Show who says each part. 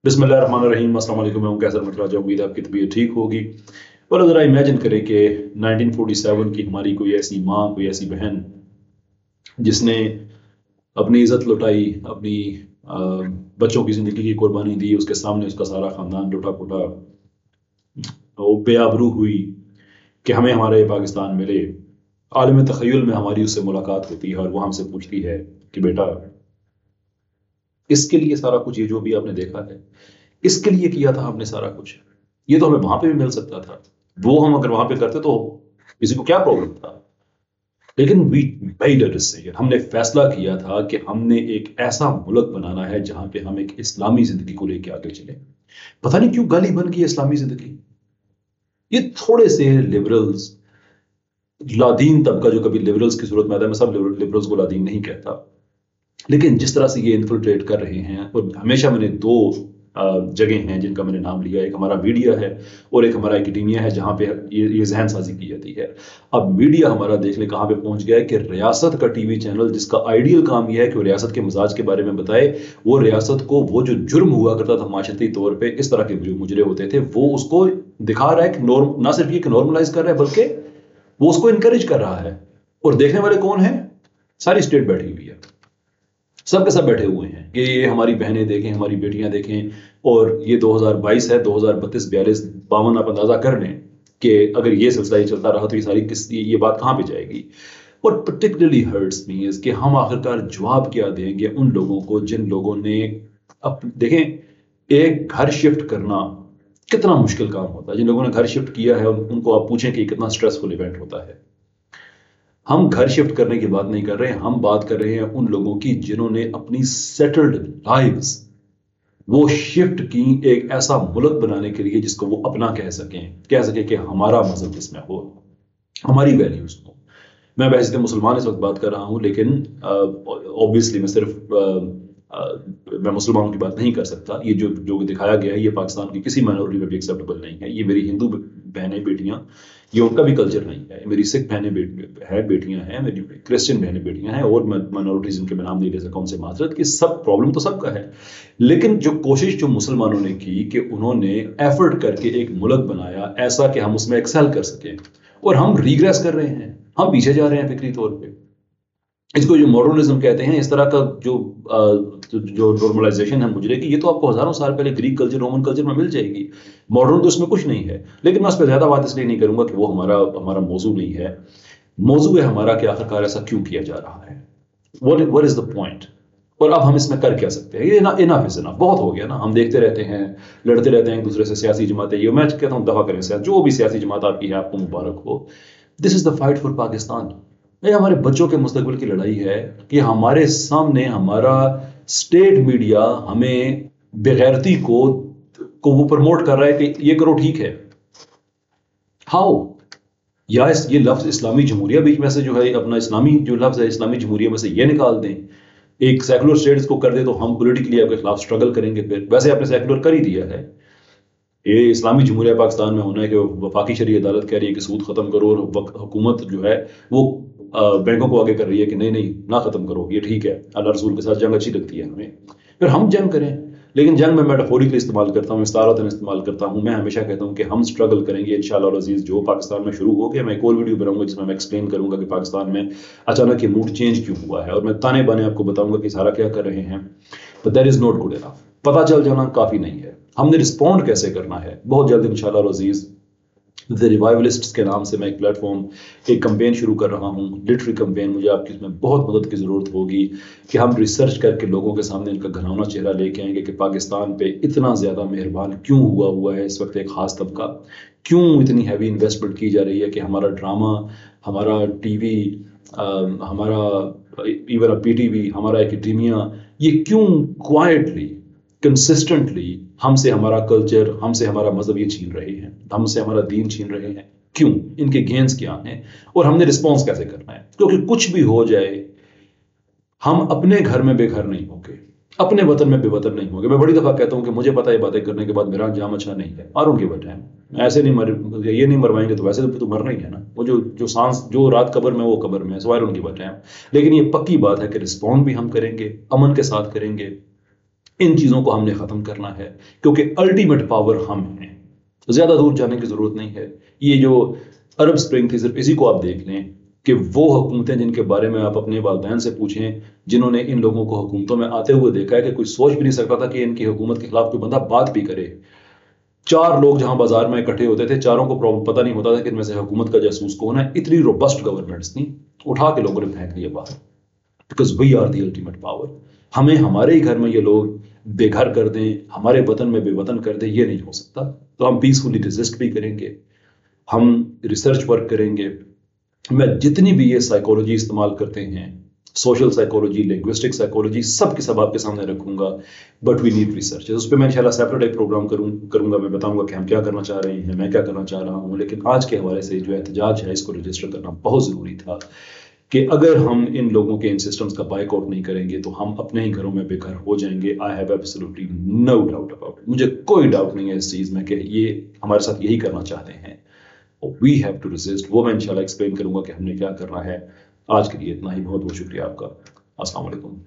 Speaker 1: बिस्मिल्लाहिर्रहमानिर्रहीम। अस्सलाम वालेकुम। मैं हूं कैसर मटराजा। उम्मीद है आपकी तबीयत ठीक होगी। और ज़रा इमेजिन करें कि 1947 की हमारी कोई ऐसी माँ, कोई ऐसी बहन जिसने अपनी इज्जत लुटाई, अपनी अ, बच्चों की ज़िंदगी की कुर्बानी दी, उसके सामने उसका सारा ख़ानदान लुटा पुटा, वो बेआबरू हुई कि हमें हमारा ये पाकिस्तान मिले। आलम तख़य्युल में हमारी उससे मुलाकात होती है और वो हमसे पूछती है कि बेटा, इसके लिए सारा कुछ, ये जो भी आपने देखा है, इसके लिए किया था हमने सारा कुछ। ये तो हमें वहां पे भी मिल सकता था। वो हम अगर वहां पे करते तो किसी को क्या प्रॉब्लम था। लेकिन वी मेड अ डिसीजन, हमने फैसला किया था कि हमने एक ऐसा मुल्क बनाना है जहां पे हम एक इस्लामी जिंदगी को लेके आगे चले। पता नहीं क्यों गाली बन गई इस्लामी जिंदगी। ये थोड़े से लिबरल्स, लादीन तबका जो कभी लिबरल्स की सूरत में आता है, मैं सब लिबरल्स को लादीन नहीं कहता, लेकिन जिस तरह से ये इन्फिल्ट्रेट कर रहे हैं, और हमेशा मैंने दो जगह हैं जिनका मैंने नाम लिया, एक हमारा मीडिया है और एक हमारा एकेडमिया है, जहां पे ये जहन साजी की जाती है। अब मीडिया हमारा देख ले कहां पे पहुंच गया है कि रियासत का टीवी चैनल, जिसका आइडियल काम यह है कि वो रियासत के मिजाज के बारे में बताए, वो रियासत को वो जो जुर्म हुआ करता था माशरती तौर पर, इस तरह के जो मुजरे होते थे, वो उसको दिखा रहा है कि नॉर्म, ना सिर्फ ये कि नॉर्मलाइज कर रहा है, बल्कि वो उसको इनकरेज कर रहा है। और देखने वाले कौन है? सारी स्टेट बैठी हुई है, सब के सब बैठे हुए हैं कि ये हमारी बहनें देखें, हमारी बेटियां देखें। और ये 2022 है, 2032, 42, 52 आप अंदाजा कर लें कि अगर ये सिलसिला ही चलता रहा तो ये सारी ये बात कहां पे जाएगी। और पर्टिकुलरली हर्ट्स मी इज कि हम आखिरकार जवाब क्या देंगे उन लोगों को जिन लोगों ने देखें, एक घर शिफ्ट करना कितना मुश्किल काम होता है। जिन लोगों ने घर शिफ्ट किया है उनको आप पूछें कि कितना स्ट्रेसफुल इवेंट होता है। हम घर शिफ्ट करने की बात नहीं कर रहे हैं, हम बात कर रहे हैं उन लोगों की जिन्होंने अपनी सेटल्ड लाइव्स वो शिफ्ट की एक ऐसा मुल्क बनाने के लिए जिसको वो अपना कह सकें कि हमारा मजहब इसमें हो, हमारी वैल्यूज हो। मैं वैसे मुसलमान इस वक्त बात कर रहा हूं, लेकिन ऑब्वियसली मैं सिर्फ मैं मुसलमानों की बात नहीं कर सकता। ये जो जो दिखाया गया है ये पाकिस्तान की किसी माइनॉरिटी में भी एक्सेप्टेबल नहीं है। ये मेरी हिंदू बहनें बेटियां, ये उनका भी कल्चर नहीं है। मेरी सिख बहनें बेटियां हैं, मेरी क्रिश्चियन बहनें बेटियां हैं, और माइनॉरिटीज जिनके मैं नाम नहीं ले सकता उनसे माजरत कि सब प्रॉब्लम तो सबका है। लेकिन जो कोशिश जो मुसलमानों ने की कि उन्होंने एफर्ट करके एक मुल्क बनाया ऐसा कि हम उसमें एक्सेल कर सकें, और हम रीग्रेस कर रहे हैं, हम पीछे जा रहे हैं फिक्री तौर पे। इसको जो मॉडर्निज्म कहते हैं, इस तरह का जो नॉर्मलाइजेशन है मुजरे की, ये तो आपको हजारों साल पहले ग्रीक कल्चर, रोमन कल्चर में मिल जाएगी। मॉडर्न तो इसमें कुछ नहीं है। लेकिन मैं उस पर ज्यादा बात इसलिए नहीं करूंगा कि वो हमारा हमारा मौजू नहीं है। मौजू है हमारा कि आखिरकार ऐसा क्यों किया जा रहा है, what is the point, और अब हम इसमें कर क्या सकते हैं। ये इनफ इज इनफ, बहुत हो गया ना। हम देखते रहते हैं, लड़ते रहते हैं एक दूसरे से, सियासी जमातें। ये मैं कहता हूँ दफा करें, जो भी सियासी जमात आपकी है आपको मुबारक हो। This is the fight for Pakistan. ये हमारे बच्चों के मुस्तकबिल की लड़ाई है कि हमारे सामने हमारा स्टेट मीडिया हमें बेगैरती को वो प्रमोट कर रहा है कि ये करो, ठीक है। हाउ? या ये लफ्ज इस्लामी जमहूरिया बीच में से जो है, अपना इस्लामी जो लफ्ज है इस्लामी जमहूरिया में से ये निकाल दें, एक सेकुलर स्टेट्स को कर दे, तो हम पॉलिटिकली आपके खिलाफ स्ट्रगल करेंगे। फिर वैसे आपने सेकुलर कर ही दिया है। ये इस्लामी जमहूरिया पाकिस्तान में होना है कि वफाकी शरी अदालत कह रही है कि सूद खत्म करो, और हुकूमत जो है वो बैंकों को आगे कर रही है कि नहीं नहीं ना खत्म करो, ये ठीक है, अल्लाह रसूल के साथ जंग अच्छी लगती है हमें, फिर हम जंग करें। लेकिन जंग में मेटाफोरिकली इस्तेमाल करता हूँ, इस्तारतन इस्तेमाल करता हूँ। मैं हमेशा कहता हूँ कि हम स्ट्रगल करेंगे इंशाअल्लाह अज़ीज़। जो पाकिस्तान में शुरू हो गया, मैं एक और वीडियो बनाऊंगा जिसमें मैं एक्सप्लेन करूंगा कि पाकिस्तान में अचानक ये मूड चेंज क्यों हुआ है, और मैं ताने बाने आपको बताऊंगा कि सारा क्या कर रहे हैं। But that is not good enough. पता चल जाना काफी नहीं है, हमने रिस्पॉन्ड कैसे करना है। बहुत जल्द इंशाअल्लाह अज़ीज़ द रिवाइवलिस्ट्स के नाम से मैं एक प्लेटफॉर्म, एक कंपेन शुरू कर रहा हूँ, लिटरेरी कंपेन। मुझे आपकी इसमें बहुत मदद की ज़रूरत होगी कि हम रिसर्च करके लोगों के सामने इनका घिनौना चेहरा लेके आएंगे कि पाकिस्तान पे इतना ज़्यादा मेहरबान क्यों हुआ है इस वक्त एक ख़ास तबका, क्यों इतनी हैवी इन्वेस्टमेंट की जा रही है कि हमारा ड्रामा, हमारा टीवी, हमारा इवन पीटीवी, हमारा एकेडमिया, ये क्यों क्वाइटली, कंसिस्टेंटली हमसे हमारा कल्चर, हमसे हमारा मजहब ये छीन रहे हैं, हमसे हमारा दीन छीन रहे हैं। क्यों? इनके गेंस क्या हैं, और हमने रिस्पॉन्स कैसे करना है। क्योंकि कुछ भी हो जाए, हम अपने घर में बेघर नहीं होंगे, अपने वतन में बेवतन नहीं होंगे। मैं बड़ी दफा कहता हूं कि मुझे पता है बातें करने के बाद मेरा अंजाम अच्छा नहीं है, और उनके वजह है ऐसे नहीं मर, ये नहीं मरवाएंगे तो वैसे तो मरना ही है ना। वो जो सांस जो रात कब्र में, वो कब्र में, सवार उनकी वजह है। लेकिन ये पक्की बात है कि रिस्पॉन्ड भी हम करेंगे, अमन के साथ करेंगे, इन चीज़ों को हमने ख़त्म करना है, क्योंकि अल्टीमेट पावर हम हैं। ज़्यादा दूर जाने की ज़रूरत नहीं है। ये जो अरब स्प्रिंग थी, सिर्फ इसी को आप देख लें कि वो हुकूमतें जिनके बारे में आप अपने वालिदैन से पूछें, जिन्होंने इन लोगों को हुकूमतों में आते हुए देखा है कि कोई सोच भी नहीं सकता था कि इनकी हुकूमत के खिलाफ कोई बंदा बात भी करे। 4 लोग जहां बाजार में इकट्ठे होते थे, चारों को पता नहीं होता था कि इनमें से हुकूमत का जासूस कौन है। इतनी रोबस्ट गवर्नमेंट्स थी, उठा के लोगों ने फेंक दिया बाहर, because we are the ultimate power. हमें हमारे ही घर में ये लोग बेघर कर दें, हमारे वतन में बेवतन कर दें, ये नहीं हो सकता। तो हम पीसफुली रेजिस्ट भी करेंगे, हम रिसर्च वर्क करेंगे। मैं जितनी भी ये साइकोलॉजी इस्तेमाल करते हैं, सोशल साइकोलॉजी, लिंग्विस्टिक साइकोलॉजी, सब के सब आपके सामने रखूंगा, बट वी नीड रिसर्च। उस पर मैं इंशाल्लाह सेपरेट एक प्रोग्राम करूंगा। मैं बताऊंगा कि हम क्या करना चाह रहे हैं, मैं क्या करना चाह रहा हूं। लेकिन आज के हवाले से जो एहतजाज है, इसको रजिस्टर करना बहुत ज़रूरी था कि अगर हम इन लोगों के इन सिस्टम्स का बाइकआउट नहीं करेंगे तो हम अपने ही घरों में बेघर हो जाएंगे। I have absolutely no doubt about it. मुझे कोई डाउट नहीं है इस चीज़ में कि ये हमारे साथ यही करना चाहते हैं। We have to resist. वो मैं इंशाल्लाह एक्सप्लेन करूंगा कि हमने क्या करना है। आज के लिए इतना ही। बहुत बहुत शुक्रिया आपका। अस्सलाम वालेकुम।